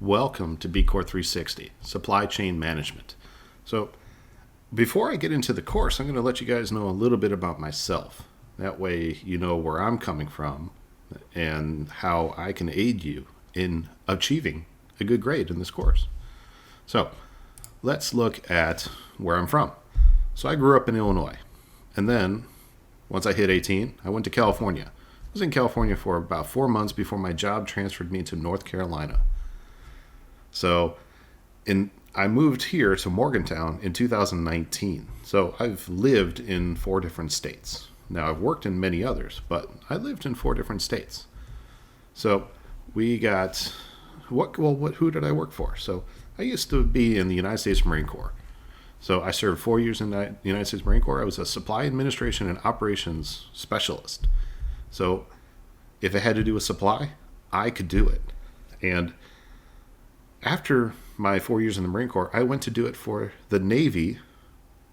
Welcome to BCOR 360, Supply Chain Management. So, before I get into the course, I'm going to let you guys know a little bit about myself. That way you know where I'm coming from and how I can aid you in achieving a good grade in this course. So, let's look at where I'm from. So, I grew up in Illinois, and then once I hit 18, I went to California. I was in California for about 4 months before my job transferred me to North Carolina. So I moved here to Morgantown in 2019. So I've lived in 4 different states. Now I've worked in many others, but I lived in 4 different states. So we got, who did I work for? So I used to be in the United States Marine Corps. So I served 4 years in the United States Marine Corps. I was a supply administration and operations specialist. So if it had to do with supply, I could do it. And after my 4 years in the Marine Corps, I went to do it for the Navy,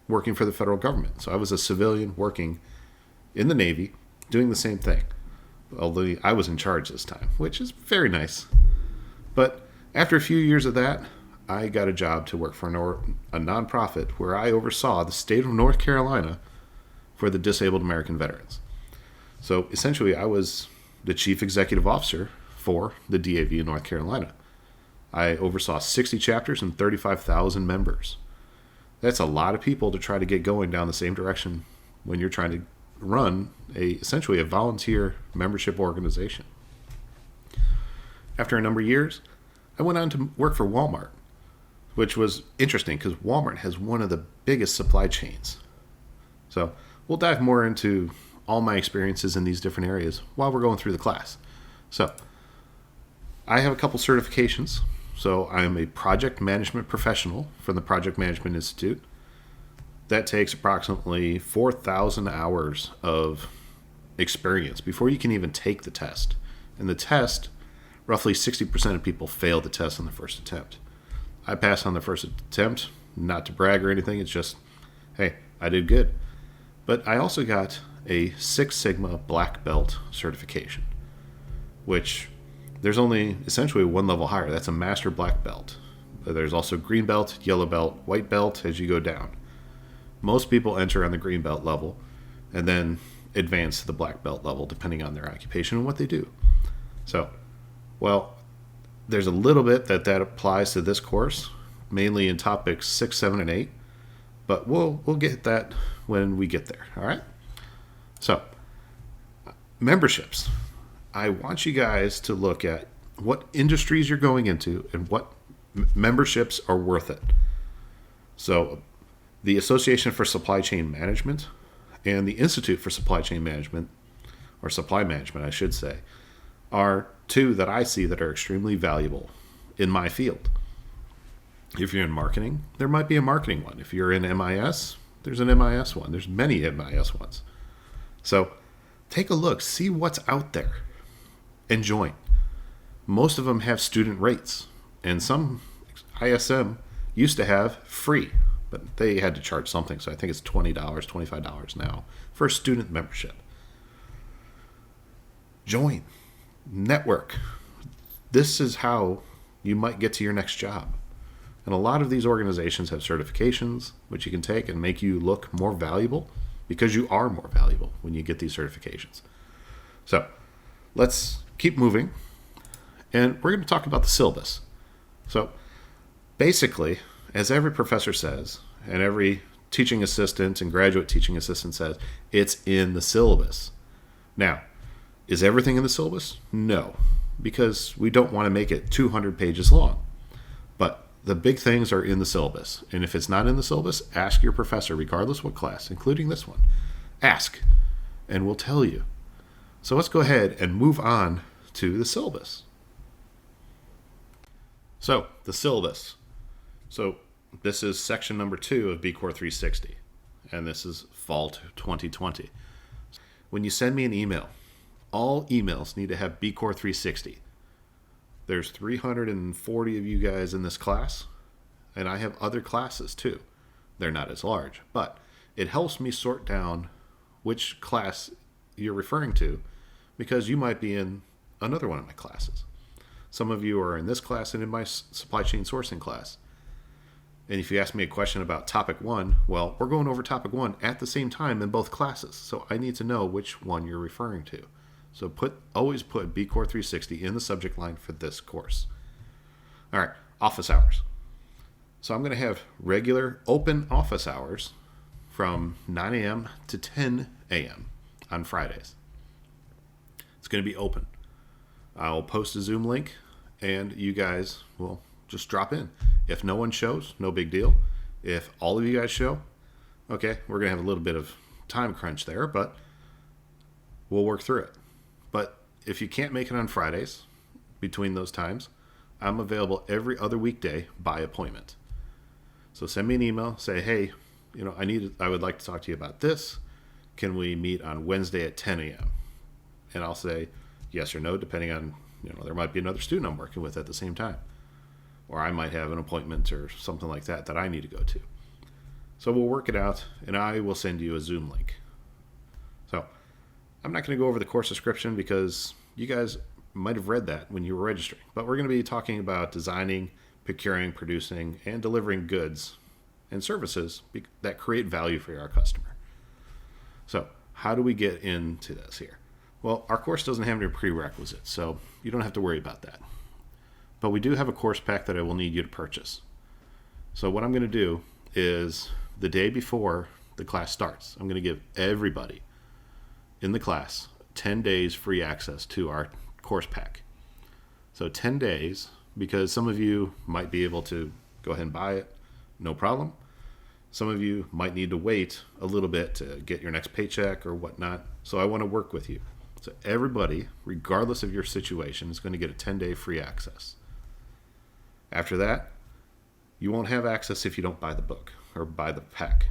working for the federal government. So I was a civilian working in the Navy, doing the same thing. Although I was in charge this time, which is very nice. But after a few years of that, I got a job to work for a nonprofit where I oversaw the state of North Carolina for the disabled American veterans. So essentially, I was the chief executive officer for the DAV in North Carolina. I oversaw 60 chapters and 35,000 members. That's a lot of people to try to get going down the same direction when you're trying to run essentially a volunteer membership organization. After a number of years, I went on to work for Walmart, which was interesting because Walmart has one of the biggest supply chains. So we'll dive more into all my experiences in these different areas while we're going through the class. So I have a couple certifications. So I'm a project management professional from the Project Management Institute. That takes approximately 4,000 hours of experience before you can even take the test. And the test, roughly 60% of people fail the test on the first attempt. I passed on the first attempt, not to brag or anything. It's just, hey, I did good. But I also got a Six Sigma Black Belt certification, which there's only essentially one level higher. That's a master black belt. There's also green belt, yellow belt, white belt as you go down. Most people enter on the green belt level and then advance to the black belt level depending on their occupation and what they do. So, there's a little bit that applies to this course, mainly in topics 6, 7, and 8, but we'll get that when we get there, all right? So, memberships. I want you guys to look at what industries you're going into and what memberships are worth it. So the Association for Supply Chain Management and the Institute for Supply Chain Management, or Supply Management, I should say, are 2 that I see that are extremely valuable in my field. If you're in marketing, there might be a marketing one. If you're in MIS, there's an MIS one. There's many MIS ones. So take a look, see what's out there, and join. Most of them have student rates, and some ISM used to have free, but they had to charge something, so I think it's $20, $25 now for a student membership. Join. Network. This is how you might get to your next job. And a lot of these organizations have certifications which you can take and make you look more valuable because you are more valuable when you get these certifications. So let's keep moving, and we're going to talk about the syllabus. So basically, as every professor says, and every teaching assistant and graduate teaching assistant says, it's in the syllabus. Now, is everything in the syllabus? No, because we don't want to make it 200 pages long. But the big things are in the syllabus. And if it's not in the syllabus, ask your professor, regardless what class, including this one. Ask, and we'll tell you. So let's go ahead and move on to the syllabus. So, the syllabus. So, this is section number 2 of BCOR 360, and this is fall 2020. When you send me an email, all emails need to have BCOR 360. There's 340 of you guys in this class, and I have other classes too. They're not as large, but it helps me sort down which class you're referring to, because you might be in another one of my classes. Some of you are in this class and in my supply chain sourcing class. And if you ask me a question about topic 1, well, we're going over topic 1 at the same time in both classes. So I need to know which one you're referring to. So always put BCOR 360 in the subject line for this course. All right, office hours. So I'm going to have regular open office hours from 9 a.m. to 10 a.m. on Fridays. It's going to be open. I'll post a Zoom link, and you guys will just drop in. If no one shows, no big deal. If all of you guys show, okay, we're going to have a little bit of time crunch there, but we'll work through it. But if you can't make it on Fridays between those times, I'm available every other weekday by appointment. So send me an email, say, hey, I would like to talk to you about this. Can we meet on Wednesday at 10 a.m.? And I'll say yes or no, depending on, there might be another student I'm working with at the same time. Or I might have an appointment or something like that I need to go to. So we'll work it out, and I will send you a Zoom link. So I'm not going to go over the course description because you guys might have read that when you were registering. But we're going to be talking about designing, procuring, producing, and delivering goods and services that create value for our customer. So how do we get into this here? Well, our course doesn't have any prerequisites, so you don't have to worry about that. But we do have a course pack that I will need you to purchase. So what I'm going to do is the day before the class starts, I'm going to give everybody in the class 10 days free access to our course pack. So 10 days, because some of you might be able to go ahead and buy it, no problem. Some of you might need to wait a little bit to get your next paycheck or whatnot. So I want to work with you. So everybody, regardless of your situation, is going to get a 10-day free access. After that, you won't have access if you don't buy the book or buy the pack.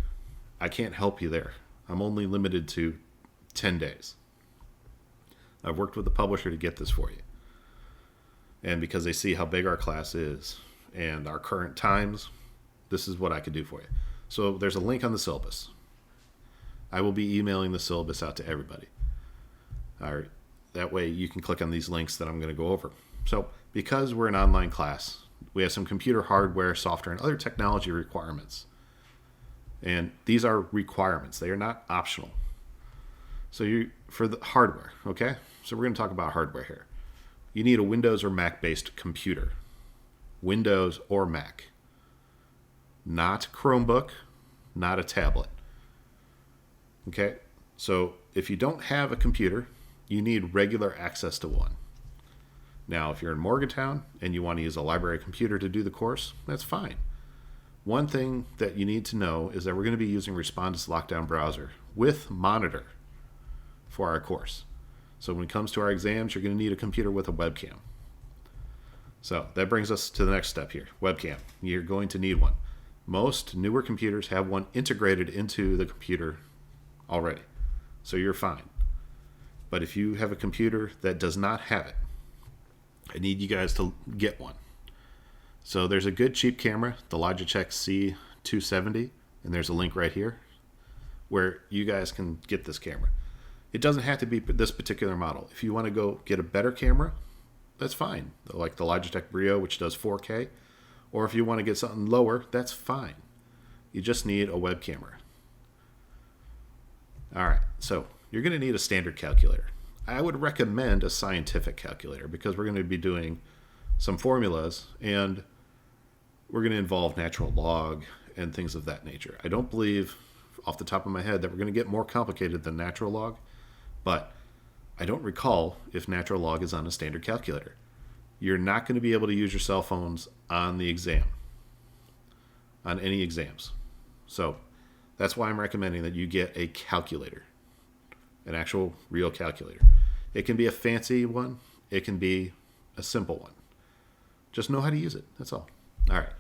I can't help you there. I'm only limited to 10 days. I've worked with the publisher to get this for you. And because they see how big our class is and our current times, this is what I could do for you. So there's a link on the syllabus. I will be emailing the syllabus out to everybody. All right. That way you can click on these links that I'm going to go over. So because we're an online class, we have some computer hardware, software, and other technology requirements. And these are requirements. They are not optional. So for the hardware, okay? So we're going to talk about hardware here. You need a Windows or Mac-based computer. Windows or Mac. Not Chromebook, not a tablet. Okay? So if you don't have a computer, you need regular access to one. Now, if you're in Morgantown and you want to use a library computer to do the course, that's fine. One thing that you need to know is that we're going to be using Respondus Lockdown Browser with Monitor for our course. So when it comes to our exams, you're going to need a computer with a webcam. So that brings us to the next step here, webcam. You're going to need one. Most newer computers have one integrated into the computer already, so you're fine. But if you have a computer that does not have it, I need you guys to get one. So there's a good cheap camera, the Logitech C270, and there's a link right here where you guys can get this camera. It doesn't have to be this particular model. If you want to go get a better camera, that's fine. Like the Logitech Brio, which does 4K. Or if you want to get something lower, that's fine. You just need a web camera. All right, so you're going to need a standard calculator. I would recommend a scientific calculator because we're going to be doing some formulas and we're going to involve natural log and things of that nature. I don't believe off the top of my head that we're going to get more complicated than natural log, but I don't recall if natural log is on a standard calculator. You're not going to be able to use your cell phones on the exam, on any exams. So that's why I'm recommending that you get a calculator, an actual real calculator. It can be a fancy one. It can be a simple one. Just know how to use it. That's all. All right.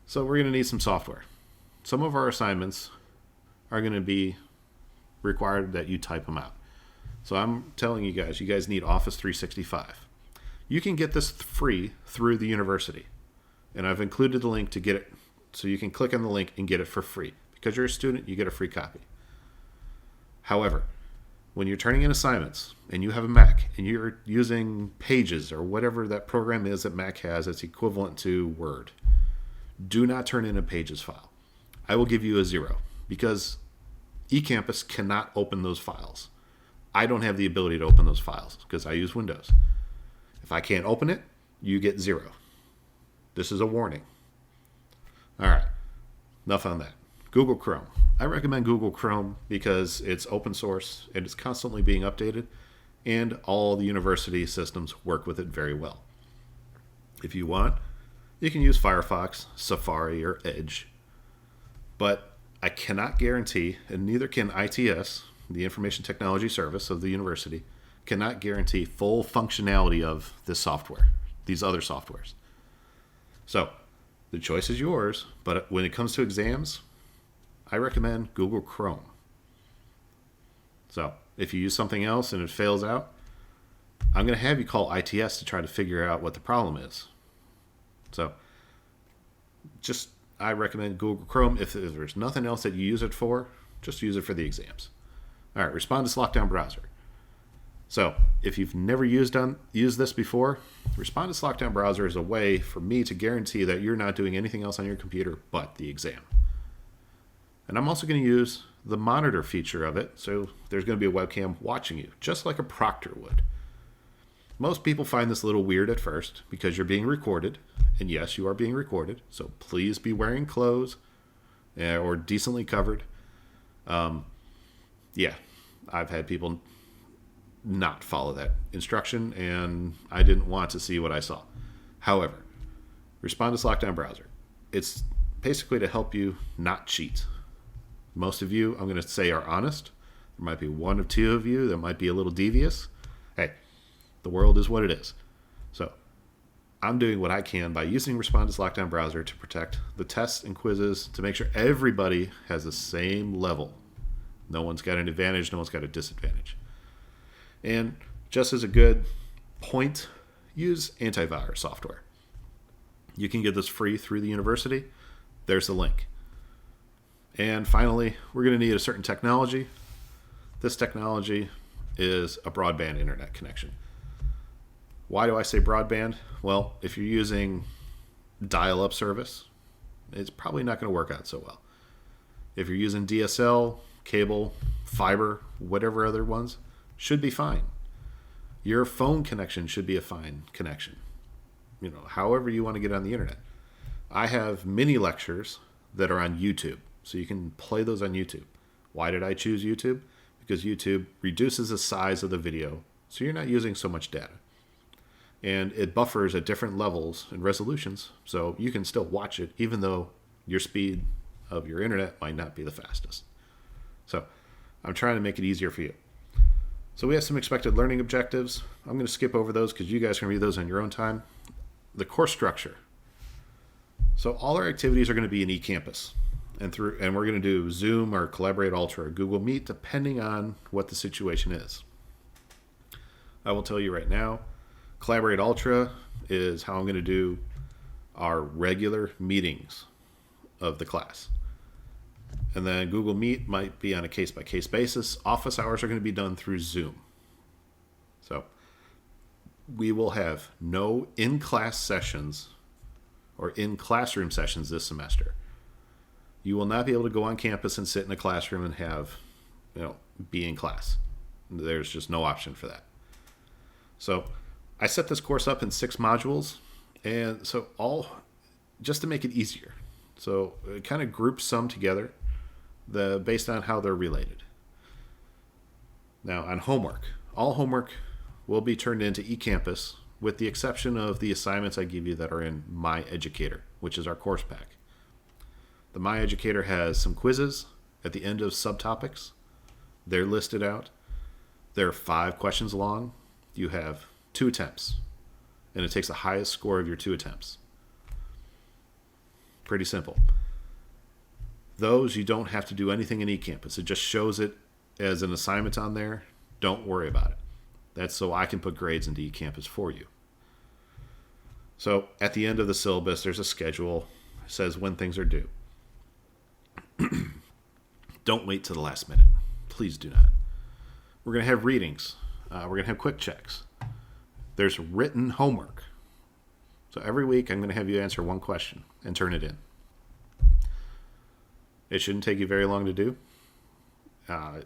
So we're going to need some software. Some of our assignments are going to be required that you type them out. So I'm telling you guys need Office 365. You can get this free through the university. And I've included the link to get it. So you can click on the link and get it for free. Because you're a student, you get a free copy. However, when you're turning in assignments and you have a Mac and you're using Pages or whatever that program is that Mac has that's equivalent to Word, do not turn in a Pages file. I will give you a 0 because eCampus cannot open those files. I don't have the ability to open those files because I use Windows. If I can't open it, you get 0. This is a warning. All right, enough on that. Google Chrome. I recommend Google Chrome because it's open source and it's constantly being updated, and all the university systems work with it very well. If you want, you can use Firefox, Safari, or Edge. But I cannot guarantee, and neither can ITS, the Information Technology Service of the university, cannot guarantee full functionality of this software, these other softwares. So the choice is yours, but when it comes to exams, I recommend Google Chrome. So if you use something else and it fails out, I'm going to have you call ITS to try to figure out what the problem is. So I recommend Google Chrome. If there's nothing else that you use it for, just use it for the exams. All right, Respondus Lockdown Browser. So if you've never used this before, Respondus Lockdown Browser is a way for me to guarantee that you're not doing anything else on your computer but the exam. And I'm also going to use the monitor feature of it, so there's going to be a webcam watching you, just like a proctor would. Most people find this a little weird at first because you're being recorded, and yes, you are being recorded, so please be wearing clothes or decently covered. Yeah, I've had people not follow that instruction, and I didn't want to see what I saw. However, Respondus Lockdown Browser, it's basically to help you not cheat. Most of you, I'm going to say, are honest. There might be one or two of you that might be a little devious. Hey, the world is what it is. So I'm doing what I can by using Respondus Lockdown Browser to protect the tests and quizzes to make sure everybody has the same level. No one's got an advantage, no one's got a disadvantage. And just as a good point, use antivirus software. You can get this free through the university. There's the link. And finally, we're going to need a certain technology. This technology is a broadband internet connection. Why do I say broadband? Well, if you're using dial-up service, it's probably not going to work out so well. If you're using DSL, cable, fiber, whatever other ones, should be fine. Your phone connection should be a fine connection. However you want to get on the internet. I have mini lectures that are on YouTube, so you can play those on YouTube. Why did I choose YouTube? Because YouTube reduces the size of the video, so you're not using so much data. And it buffers at different levels and resolutions, so you can still watch it even though your speed of your internet might not be the fastest. So I'm trying to make it easier for you. So we have some expected learning objectives. I'm going to skip over those because you guys can read those on your own time. The course structure. So all our activities are going to be in eCampus. And we're going to do Zoom or Collaborate Ultra or Google Meet depending on what the situation is. I will tell you right now, Collaborate Ultra is how I'm going to do our regular meetings of the class. And then Google Meet might be on a case-by-case basis. Office hours are going to be done through Zoom. So we will have no in-class sessions or in-classroom sessions this semester. You will not be able to go on campus and sit in a classroom and have, be in class. There's just no option for that. So I set this course up in 6 modules, and so just to make it easier. So it kind of groups some together based on how they're related. Now on homework, all homework will be turned into eCampus with the exception of the assignments I give you that are in My Educator, which is our course pack. The My Educator has some quizzes at the end of subtopics. They're listed out. They're 5 questions long. You have 2 attempts, and it takes the highest score of your 2 attempts. Pretty simple. Those, you don't have to do anything in eCampus. It just shows it as an assignment on there. Don't worry about it. That's so I can put grades into eCampus for you. So at the end of the syllabus, there's a schedule. It says when things are due. Don't wait to the last minute. Please do not. We're going to have readings. We're going to have quick checks. There's written homework. So every week I'm going to have you answer one question and turn it in. It shouldn't take you very long to do.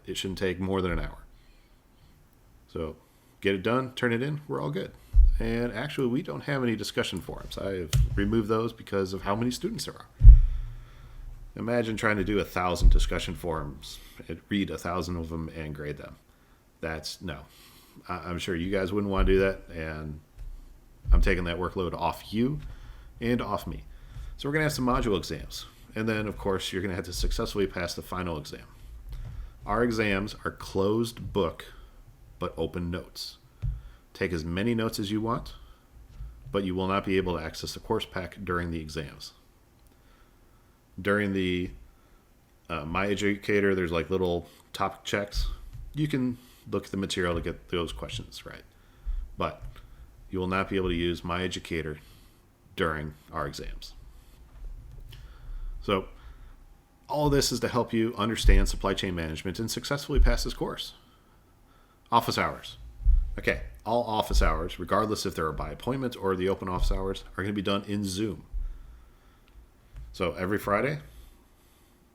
It shouldn't take more than an hour. So get it done, turn it in, we're all good. And actually, we don't have any discussion forums. I've removed those because of how many students there are. Imagine trying to do 1,000 discussion forums, read 1,000 of them, and grade them. No. I'm sure you guys wouldn't want to do that, and I'm taking that workload off you and off me. So we're going to have some module exams. And then, of course, you're going to have to successfully pass the final exam. Our exams are closed book, but open notes. Take as many notes as you want, but you will not be able to access the course pack during the exams. During the My Educator, there's like little topic checks. You can look at the material to get those questions right. But you will not be able to use My Educator during our exams. So all of this is to help you understand supply chain management and successfully pass this course. Office hours. Okay, all office hours, regardless if they're by appointment or the open office hours, are going to be done in Zoom. So every Friday,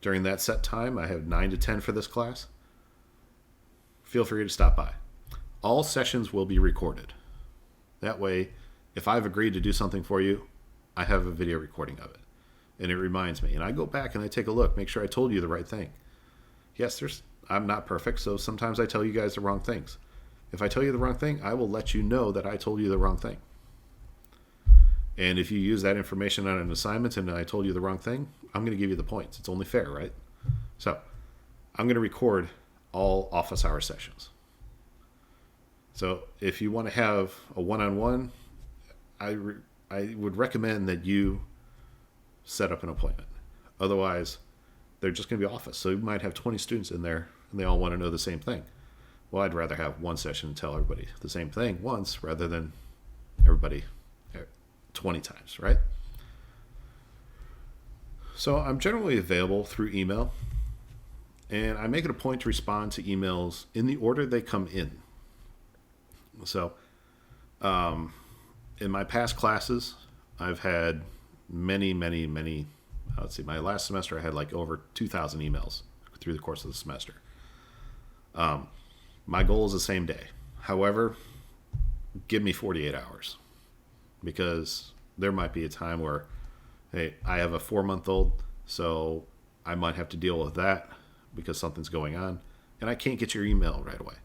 during that set time, I have 9 to 10 for this class. Feel free to stop by. All sessions will be recorded. That way, if I've agreed to do something for you, I have a video recording of it. And it reminds me. And I go back and I take a look, make sure I told you the right thing. Yes, I'm not perfect, so sometimes I tell you guys the wrong things. If I tell you the wrong thing, I will let you know that I told you the wrong thing. And if you use that information on an assignment and I told you the wrong thing, I'm going to give you the points. It's only fair, right? So I'm going to record all office hour sessions. So if you want to have a one-on-one, I would recommend that you set up an appointment. Otherwise, they're just going to be office. So you might have 20 students in there and they all want to know the same thing. Well, I'd rather have one session and tell everybody the same thing once rather than everybody 20 times, right? So I'm generally available through email, and I make it a point to respond to emails in the order they come in. So in my past classes, I've had many, let's see, my last semester I had like over 2,000 emails through the course of the semester. My goal is the same day. However, give me 48 hours because there might be a time where, hey, I have a 4-month-old, so I might have to deal with that because something's going on, and I can't get your email right away.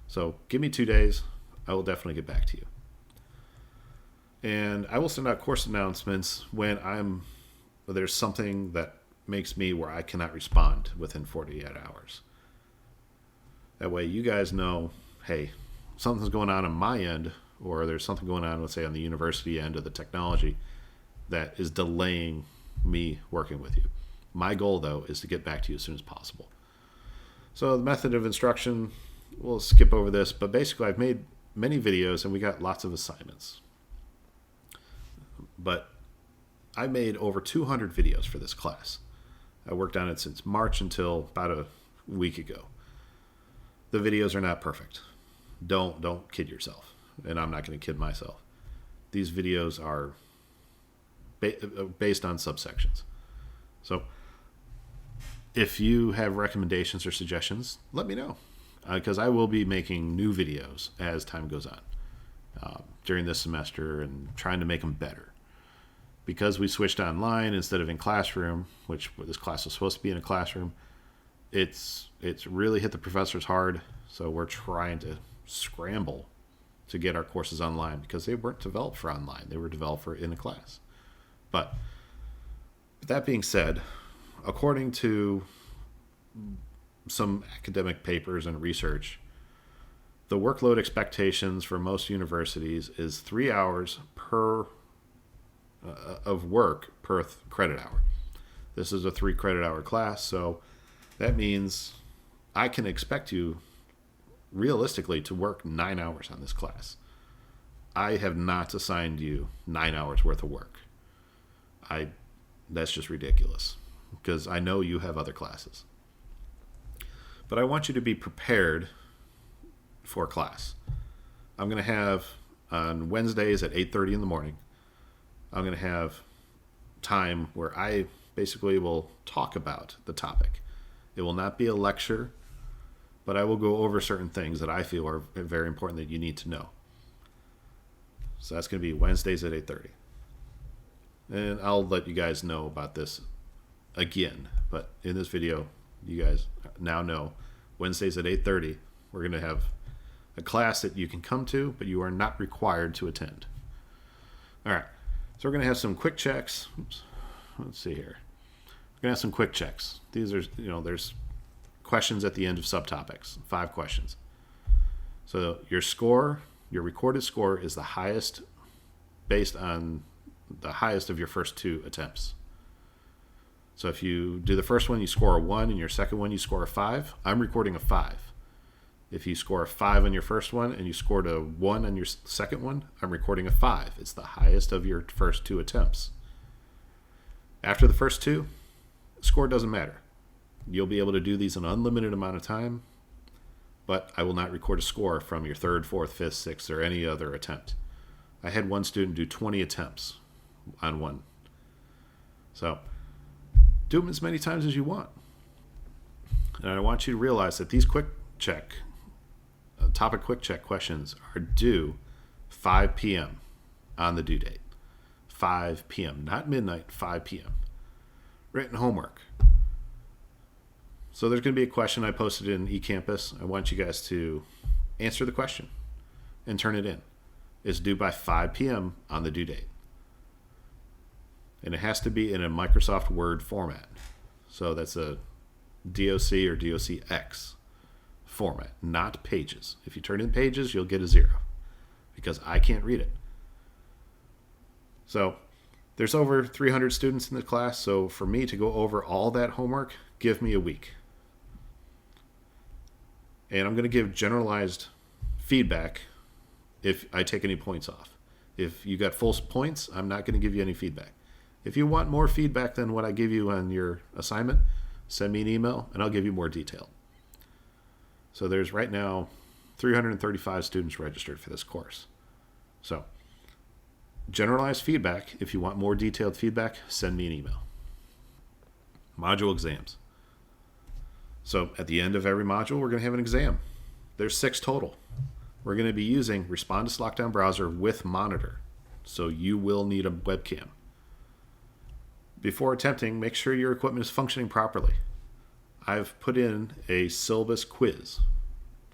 So give me 2 days. I will definitely get back to you. And I will send out course announcements when there's something that makes me where I cannot respond within 48 hours. That way you guys know, hey, something's going on my end, or there's something going on, let's say, on the university end of the technology that is delaying me working with you. My goal, though, is to get back to you as soon as possible. So the method of instruction, we'll skip over this, but basically I've made many videos and we got lots of assignments. But I made over 200 videos for this class. I worked on it since March until about a week ago. The videos are not perfect. Don't kid yourself. And I'm not going to kid myself. These videos are based on subsections. So if you have recommendations or suggestions, let me know. Because I will be making new videos as time goes on during this semester and trying to make them better. Because we switched online instead of in classroom, which this class was supposed to be in a classroom, it's really hit the professors hard. So we're trying to scramble to get our courses online because they weren't developed for online. They were developed for in a class. But with that being said, according to some academic papers and research, the workload expectations for most universities is 3 hours of work per credit hour. This is a 3 credit hour class, so that means I can expect you realistically to work 9 hours on this class. I have not assigned you 9 hours worth of work. That's just ridiculous because I know you have other classes. But I want you to be prepared for class. I'm going to have on Wednesdays at 8:30 in the morning, I'm going to have time where I basically will talk about the topic. It will not be a lecture, but I will go over certain things that I feel are very important that you need to know. So that's going to be Wednesdays at 8:30. And I'll let you guys know about this again, but in this video, you guys now know Wednesdays at 8:30, we're going to have a class that you can come to, but you are not required to attend. All right, so we're going to have some quick checks. Oops. Let's see here. We're going to have some quick checks. These are, there's questions at the end of subtopics, 5 questions. So your score, your recorded score is the highest based on the highest of your first 2 attempts. So if you do the first one, you score a 1, and your second one, you score a 5. I'm recording a 5. If you score a 5 on your first one and you scored a 1 on your second one, I'm recording a 5. It's the highest of your first 2 attempts. After the first 2, score doesn't matter. You'll be able to do these an unlimited amount of time, but I will not record a score from your 3rd, 4th, 5th, 6th, or any other attempt. I had one student do 20 attempts on one. So do them as many times as you want. And I want you to realize that these topic quick check questions are due 5 p.m. on the due date. 5 p.m., not midnight, 5 p.m. Written homework. So there's going to be a question I posted in eCampus. I want you guys to answer the question and turn it in. It's due by 5 p.m. on the due date. And it has to be in a Microsoft Word format. So that's a DOC or DOCX format, not pages. If you turn in pages, you'll get a 0 because I can't read it. So there's over 300 students in the class, so for me to go over all that homework, give me a week. And I'm going to give generalized feedback if I take any points off. If you got full points, I'm not going to give you any feedback. If you want more feedback than what I give you on your assignment, send me an email and I'll give you more detail. So there's right now 335 students registered for this course. So generalized feedback, if you want more detailed feedback, send me an email. Module exams. So at the end of every module, we're going to have an exam. There's 6 total. We're going to be using Respondus Lockdown Browser with monitor. So you will need a webcam. Before attempting, make sure your equipment is functioning properly. I've put in a syllabus quiz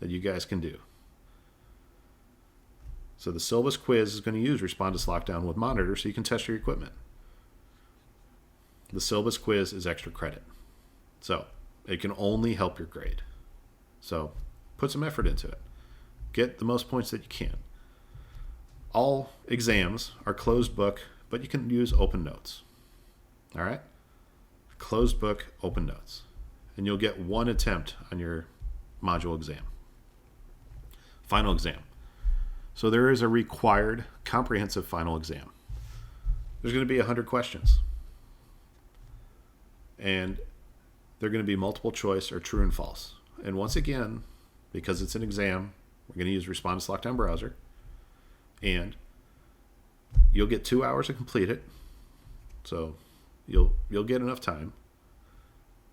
that you guys can do. So the syllabus quiz is going to use Respondus Lockdown with monitor so you can test your equipment. The syllabus quiz is extra credit. So it can only help your grade. So put some effort into it. Get the most points that you can. All exams are closed book, but you can use open notes. All right? Closed book, open notes. And you'll get 1 attempt on your module exam. Final exam. So there is a required comprehensive final exam. There's going to be 100 questions. And they're going to be multiple choice or true and false. And once again, because it's an exam, we're going to use Respondus Lockdown Browser. And you'll get 2 hours to complete it. So you'll get enough time.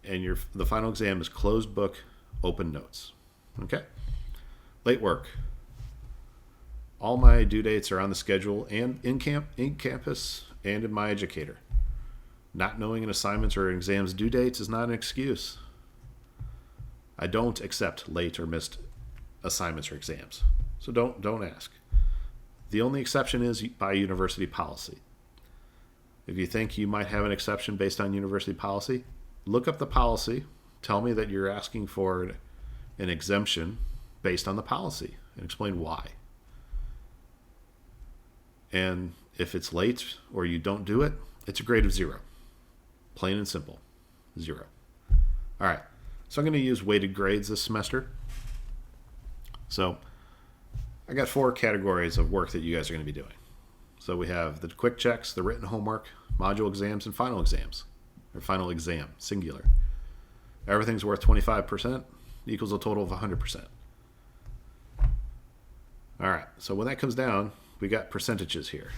And the final exam is closed book, open notes. Okay? Late work. All my due dates are on the schedule and in campus and in My Educator. Not knowing an assignment's or an exam's due dates is not an excuse. I don't accept late or missed assignments or exams. So don't ask. The only exception is by university policy. If you think you might have an exception based on university policy, look up the policy. Tell me that you're asking for an exemption based on the policy and explain why. And if it's late or you don't do it, it's a grade of 0. Plain and simple. 0. All right. So I'm going to use weighted grades this semester. So I got 4 categories of work that you guys are going to be doing. So we have the quick checks, the written homework, module exams, and final exams. Or final exam, singular. Everything's worth 25%, equals a total of 100%. All right, so when that comes down, we got percentages here.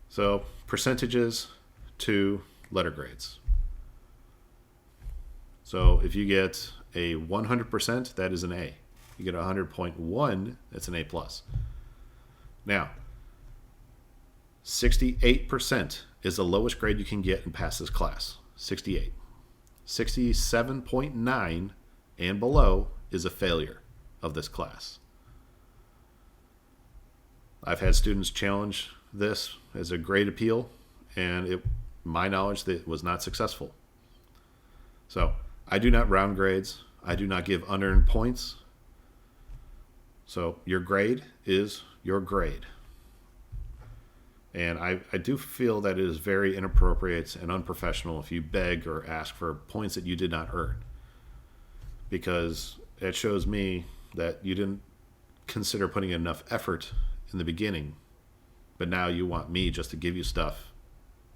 So percentages to letter grades. So if you get a 100%, that is an A. You get a 100.1, that's an A+. Now, 68% is the lowest grade you can get and pass this class. 68. 67.9 and below is a failure of this class. I've had students challenge this as a grade appeal, and my knowledge that it was not successful. So I do not round grades. I do not give unearned points. So your grade is your grade. And I do feel that it is very inappropriate and unprofessional if you beg or ask for points that you did not earn, because it shows me that you didn't consider putting enough effort in the beginning, but now you want me just to give you stuff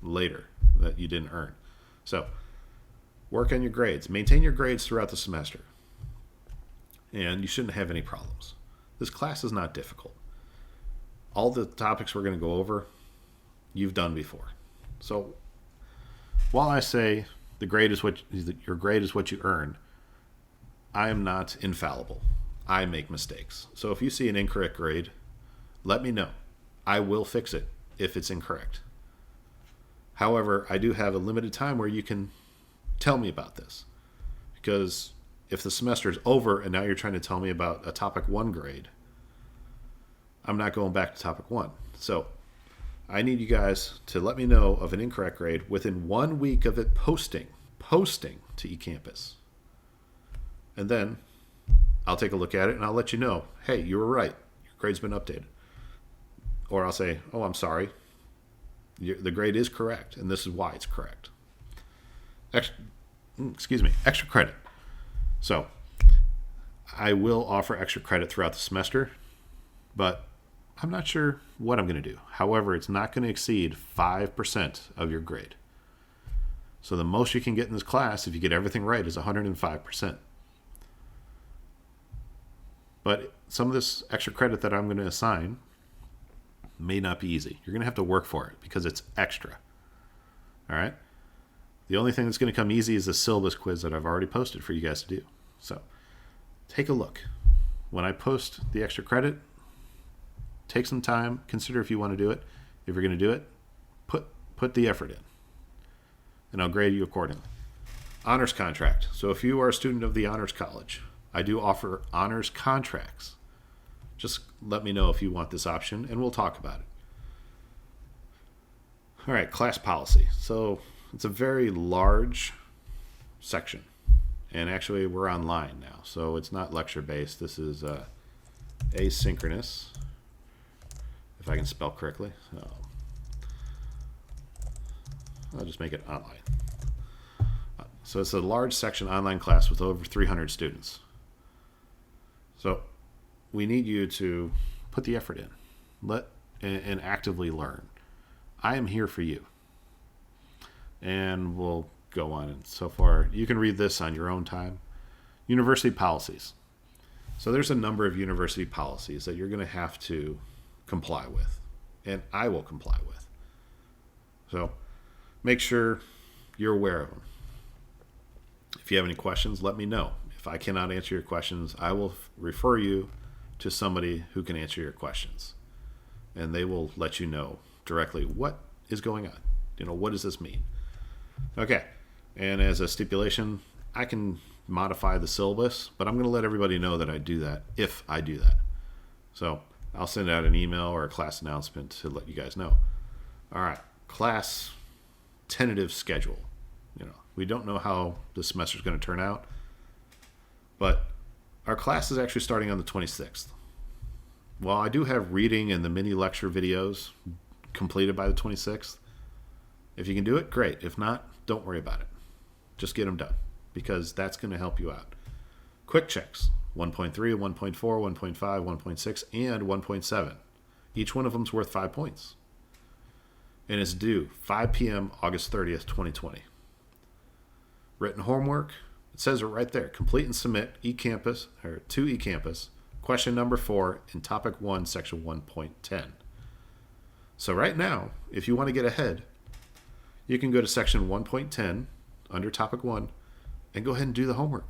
later that you didn't earn. So work on your grades. Maintain your grades throughout the semester, and you shouldn't have any problems. This class is not difficult. All the topics we're going to go over, you've done before. So while I say your grade is what you earn, I am not infallible. I make mistakes. So if you see an incorrect grade, let me know. I will fix it if it's incorrect. However, I do have a limited time where you can tell me about this, because if the semester is over and now you're trying to tell me about a topic 1 grade, I'm not going back to topic 1. So I need you guys to let me know of an incorrect grade within 1 week of it posting to eCampus. And then I'll take a look at it and I'll let you know, hey, you were right. Your grade's been updated. Or I'll say, oh, I'm sorry. The grade is correct, and this is why it's correct. Extra credit. So I will offer extra credit throughout the semester, but I'm not sure what I'm going to do. However, it's not going to exceed 5% of your grade. So the most you can get in this class, if you get everything right, is 105%. But some of this extra credit that I'm going to assign may not be easy. You're going to have to work for it because it's extra. All right? The only thing that's going to come easy is the syllabus quiz that I've already posted for you guys to do. So take a look. When I post the extra credit, take some time, consider if you want to do it. If you're going to do it, put the effort in, and I'll grade you accordingly. Honors contract. So if you are a student of the Honors College, I do offer honors contracts. Just let me know if you want this option, and we'll talk about it. All right, class policy. So it's a very large section, and actually we're online now, so it's not lecture-based. This is asynchronous, if I can spell correctly. So I'll just make it online. So it's a large section online class with over 300 students. So we need you to put the effort in, and actively learn. I am here for you. And we'll go on. And so far, you can read this on your own time. University policies. So there's a number of university policies that you're going to have to comply with, and I will comply with. So make sure you're aware of them. If you have any questions, let me know. If I cannot answer your questions, I will refer you to somebody who can answer your questions, and they will let you know directly what is going on. What does this mean? Okay, and as a stipulation, I can modify the syllabus, but I'm going to let everybody know that I do that if I do that. So I'll send out an email or a class announcement to let you guys know. All right, class tentative schedule. We don't know how this semester is going to turn out, but our class is actually starting on the 26th. While I do have reading and the mini lecture videos completed by the 26th, if you can do it, great. If not, don't worry about it. Just get them done, because that's going to help you out. Quick checks, 1.3, 1.4, 1.5, 1.6, and 1.7. Each one of them is worth 5 points. And it's due 5 p.m. August 30th, 2020. Written homework, says it right there. Complete and submit eCampus, or to eCampus, question number 4 in topic 1, section 1.10. So right now, if you want to get ahead, you can go to section 1.10 under topic 1 and go ahead and do the homework.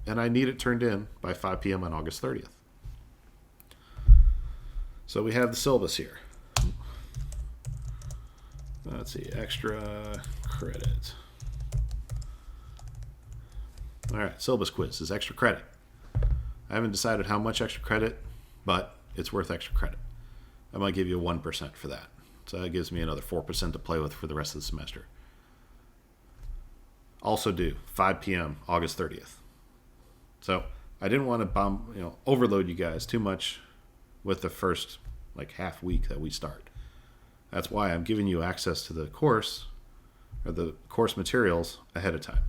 And I need it turned in by 5 p.m. on August 30th. So we have the syllabus here. Let's see, extra credit. All right, syllabus quiz is extra credit. I haven't decided how much extra credit, but it's worth extra credit. I'm going to give you 1% for that. So that gives me another 4% to play with for the rest of the semester. Also due 5 p.m. August 30th. So I didn't want to overload you guys too much with the first half week that we start. That's why I'm giving you access to the course or the course materials ahead of time.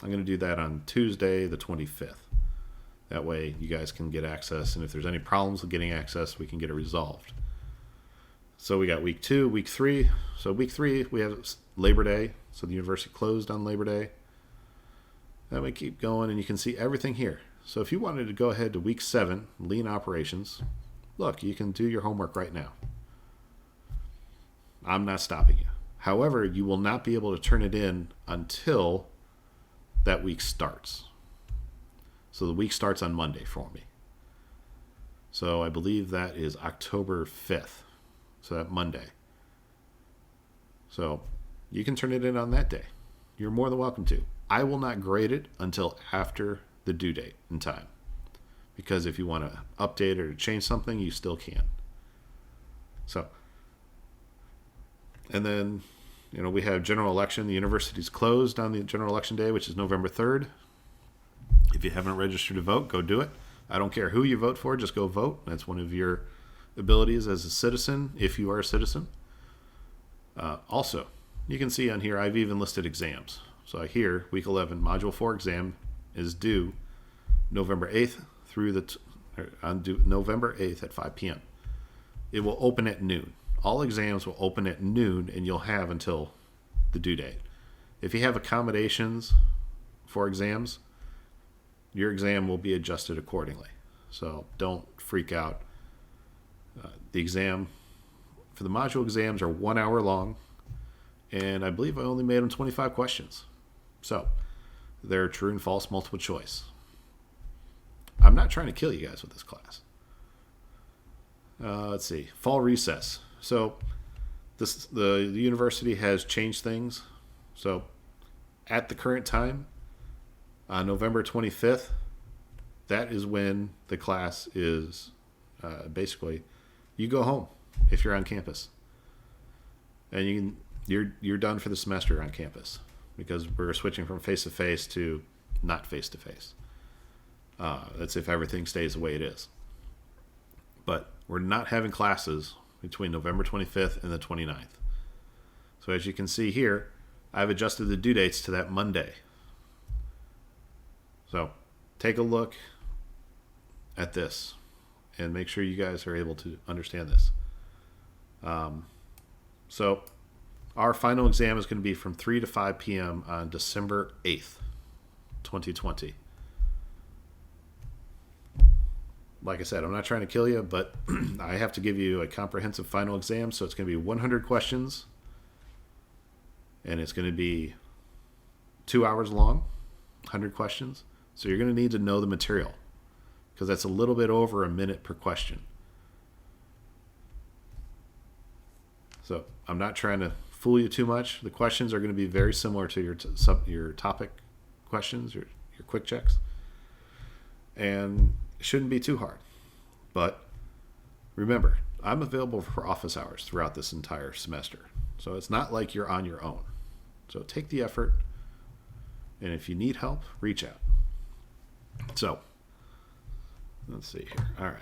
I'm going to do that on Tuesday the 25th. That way you guys can get access, and if there's any problems with getting access, we can get it resolved. So we got week 2, week 3. So week 3, we have Labor Day. So the university closed on Labor Day. Then we keep going, and you can see everything here. So if you wanted to go ahead to week 7, lean operations, look, you can do your homework right now. I'm not stopping you. However, you will not be able to turn it in until that week starts. So the week starts on Monday for me. So I believe that is October 5th. So that Monday. So you can turn it in on that day. You're more than welcome to. I will not grade it until after the due date in time. Because if you want to update or change something, you still can. So, and then, we have general election. The university's closed on the general election day, which is November 3rd. If you haven't registered to vote, go do it. I don't care who you vote for, just go vote. That's one of your abilities as a citizen, if you are a citizen. Also, you can see on here, I've even listed exams. So here, week 11, module 4 exam is due November 8th November 8th at 5 p.m. It will open at noon. All exams will open at noon, and you'll have until the due date. If you have accommodations for exams, your exam will be adjusted accordingly. So don't freak out. The exam for the module exams are 1 hour long, and I believe I only made them 25 questions. So they're true and false multiple choice. I'm not trying to kill you guys with this class. Let's see, fall recess. So the university has changed things. So at the current time, on November 25th, that is when the class is basically, you go home if you're on campus, and you're done for the semester on campus, because we're switching from face-to-face to not face-to-face. That's if everything stays the way it is. But we're not having classes between November 25th and the 29th. So as you can see here, I've adjusted the due dates to that Monday. So take a look at this and make sure you guys are able to understand this. So our final exam is going to be from 3 to 5 p.m. on December 8th, 2020. Like I said, I'm not trying to kill you, but I have to give you a comprehensive final exam, so it's going to be 100 questions, and it's going to be 2 hours long, 100 questions. So you're going to need to know the material, because that's a little bit over a minute per question. So I'm not trying to fool you too much. The questions are going to be very similar to your topic questions, your quick checks, and it shouldn't be too hard. But remember, I'm available for office hours throughout this entire semester, so it's not like you're on your own. So take the effort, and if you need help, reach out. So let's see here. All right.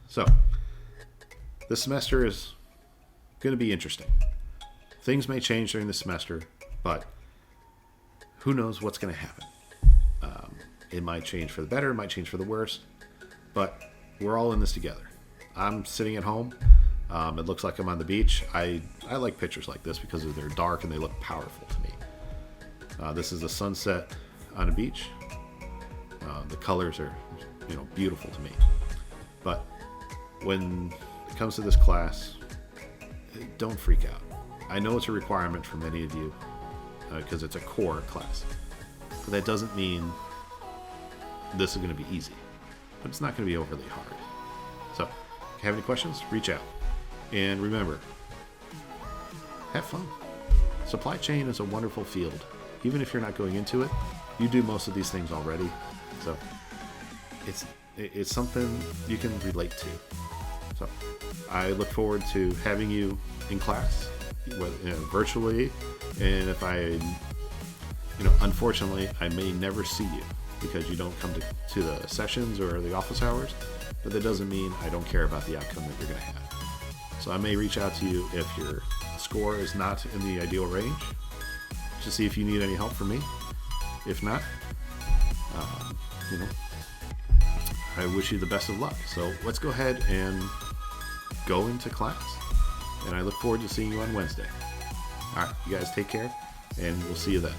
So this semester is going to be interesting. Things may change during the semester, but who knows what's going to happen. It might change for the better, it might change for the worse, but we're all in this together. I'm sitting at home. It looks like I'm on the beach. I like pictures like this because they're dark and they look powerful to me. This is a sunset on a beach. The colors are, beautiful to me. But when it comes to this class, don't freak out. I know it's a requirement for many of you because it's a core class. But that doesn't mean this is going to be easy. But it's not going to be overly hard. So, if you have any questions, reach out. And remember, have fun. Supply chain is a wonderful field. Even if you're not going into it, you do most of these things already. So, it's something you can relate to. So, I look forward to having you in class, virtually, and if I, unfortunately, I may never see you because you don't come to the sessions or the office hours, but that doesn't mean I don't care about the outcome that you're going to have. So I may reach out to you if your score is not in the ideal range to see if you need any help from me. If not, I wish you the best of luck. So let's go ahead and go into class. And I look forward to seeing you on Wednesday. All right, you guys take care, and we'll see you then.